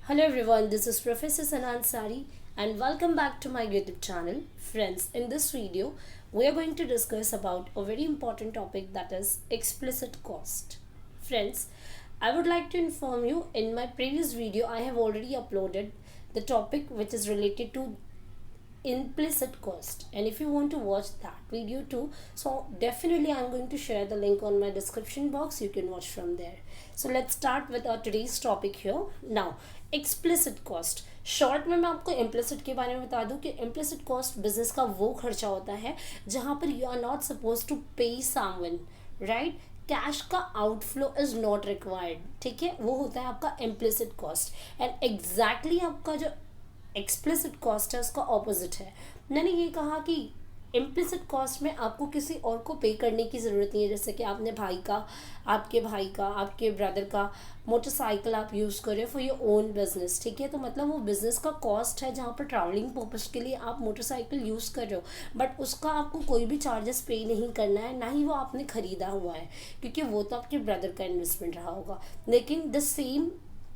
Hello everyone, this is Professor Sanan Sari and welcome back to my YouTube channel. Friends, in this video, we are going to discuss about a very important topic, that is explicit cost. Friends, I would like to inform you, in my previous video I have already uploaded the topic which is related to implicit cost, and if you want to watch that video too, so definitely I'm going to share the link on my description box. You can watch from there. So let's start with our today's topic here. Now, explicit cost, short में मैं आपको implicit के बारे में बता दूं कि implicit cost business का वो खर्चा होता है जहां पर you are not suppose to pay someone, right, cash का आउटफ्लो इज नॉट रिक्वायर्ड, ठीक है, वो होता है आपका इम्प्लिसिट कॉस्ट। एंड एग्जैक्टली आपका जो एक्सप्लिसिट कॉस्ट है उसका ऑपोजिट है। मैंने ये कहा कि इम्प्लिसिट कॉस्ट में आपको किसी और को पे करने की ज़रूरत नहीं है। जैसे कि आपके भाई का, आपके ब्रदर का मोटरसाइकिल आप यूज़ कर रहे हो फॉर योर ओन बिजनेस, ठीक है, तो मतलब वो बिज़नेस का कॉस्ट है जहाँ पर ट्रैवलिंग पर्पज़ के लिए आप मोटरसाइकिल यूज़ कर रहे हो, बट उसका आपको कोई भी चार्जेस पे नहीं करना है, ना ही वो आपने ख़रीदा हुआ है, क्योंकि वो तो आपके ब्रदर का इन्वेस्टमेंट रहा होगा। लेकिन the same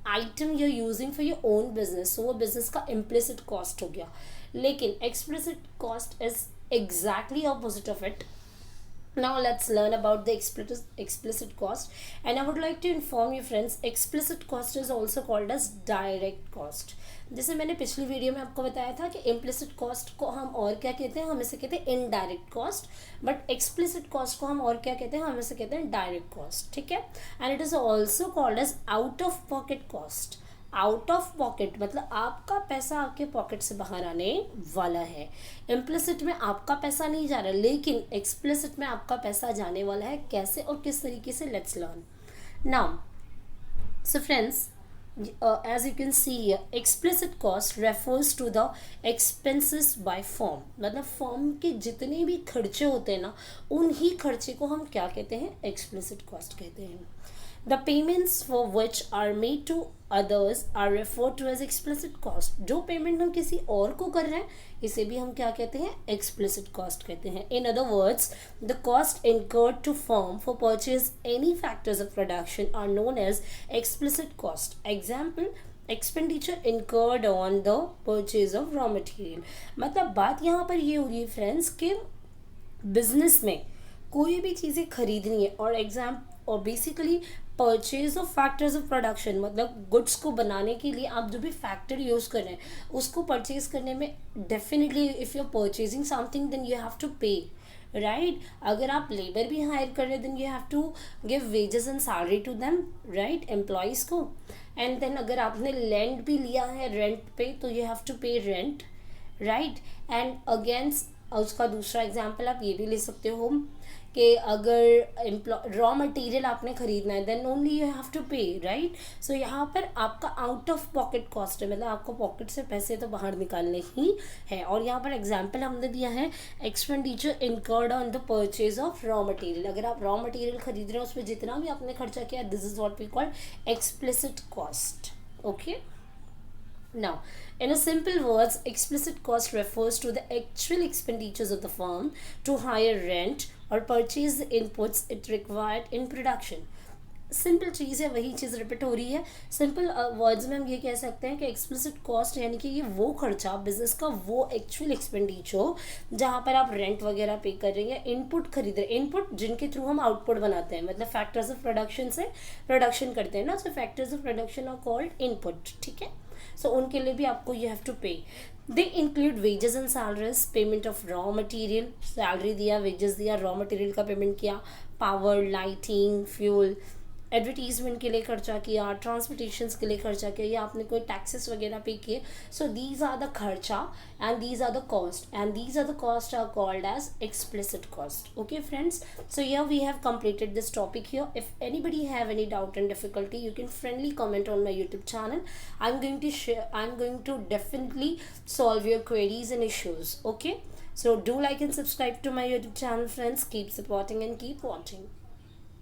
item you are using for your own business, वो बिजनेस का इम्प्लिसिट कॉस्ट हो गया। लेकिन explicit cost is exactly opposite of it. Now let's learn about the explicit cost, and I would like to inform you friends, explicit cost is also called as direct cost। जैसे मैंने पिछली video में आपको बताया था कि implicit cost को हम और क्या कहते हैं, हम इसे कहते हैं indirect cost, but explicit cost को हम और क्या कहते हैं, हम इसे कहते हैं डायरेक्ट कॉस्ट, ठीक है। And it is also called as out of pocket cost. Out of pocket मतलब आपका पैसा आपके पॉकेट से बाहर आने वाला है। इम्प्लिसिट में आपका पैसा नहीं जा रहा, लेकिन एक्सप्लिसिट में आपका पैसा जाने वाला है। कैसे और किस तरीके से, let's learn now. So friends, as you can see here, explicit cost refers to the expenses by firm। मतलब फर्म के जितने भी खर्चे होते हैं ना, उन्हीं खर्चे को हम क्या कहते हैं, explicit cost कहते हैं। The payments for which are made to others are referred to as explicit cost। जो पेमेंट हम किसी और को कर रहे हैं, इसे भी हम क्या कहते हैं, explicit cost कहते हैं। In other words, the cost incurred to firm for purchase any factors of production are known as explicit cost। Example, expenditure incurred on the purchase of raw material। मतलब बात यहाँ पर ये हो रही है फ्रेंड्स कि बिजनेस में कोई भी चीज़ें खरीदनी है और basically purchase of factors of production, मतलब गुड्स को बनाने के लिए आप जो भी फैक्टर यूज़ कर रहे हैं उसको परचेज करने में definitely if you are purchasing something then you have to pay, right. अगर आप लेबर भी हायर कर रहे हैं then you have to give wages and salary to them, right, employees को। एंड देन अगर आपने लैंड भी लिया है रेंट पे तो you have to pay rent, right. And against उसका दूसरा एग्जाम्पल आप ये भी ले सकते हो कि अगर रॉ मटेरियल आपने खरीदना है then only you have to pay, right. So यहाँ पर आपका आउट ऑफ पॉकेट कॉस्ट है, मतलब आपको पॉकेट से पैसे तो बाहर निकालने ही है। और यहाँ पर एग्जांपल हमने दिया है, expenditure incurred on the purchase of raw material. अगर आप रॉ मटेरियल खरीद रहे हो उसमें जितना भी आपने खर्चा किया, this is what we call explicit cost, okay. Now, in a simple words, explicit cost refers to the actual expenditures of the firm to hire rent or purchase the inputs it required in production। Simple चीज़ है, वही चीज़ repeat हो रही है। Simple words में हम ये कह सकते हैं कि एक्सप्लिसिट कॉस्ट यानी कि ये वो खर्चा बिजनेस का, वो एक्चुअल एक्सपेंडिचर जहाँ पर आप रेंट वगैरह पे कर रहे हैं, इनपुट खरीद रहे हैं, इनपुट जिनके थ्रू हम आउटपुट बनाते हैं, मतलब फैक्टर्स ऑफ प्रोडक्शन से प्रोडक्शन करते हैं ना, so factors of production are called input, ठीक है। सो उनके लिए भी आपको यू हैव टू पे। They include wages and salaries, payment of raw material, salary दिया, वेजेस दिया, रॉ मटेरियल का पेमेंट किया, पावर, लाइटिंग, फ्यूल, एडवर्टीजमेंट के लिए खर्चा किया, ट्रांसपोर्टेशन के लिए खर्चा किया, या आपने कोई टैक्सेस वगैरह पे किए। सो दीज आर द खर्चा and these are the cost, and these are the cost are called as explicit cost, okay friends. So here we have completed this topic here. If anybody have any doubt and difficulty, you can friendly comment on my YouTube channel. I'm going to definitely solve your queries and issues, okay. So do like and subscribe to my YouTube channel friends. Keep supporting and keep watching.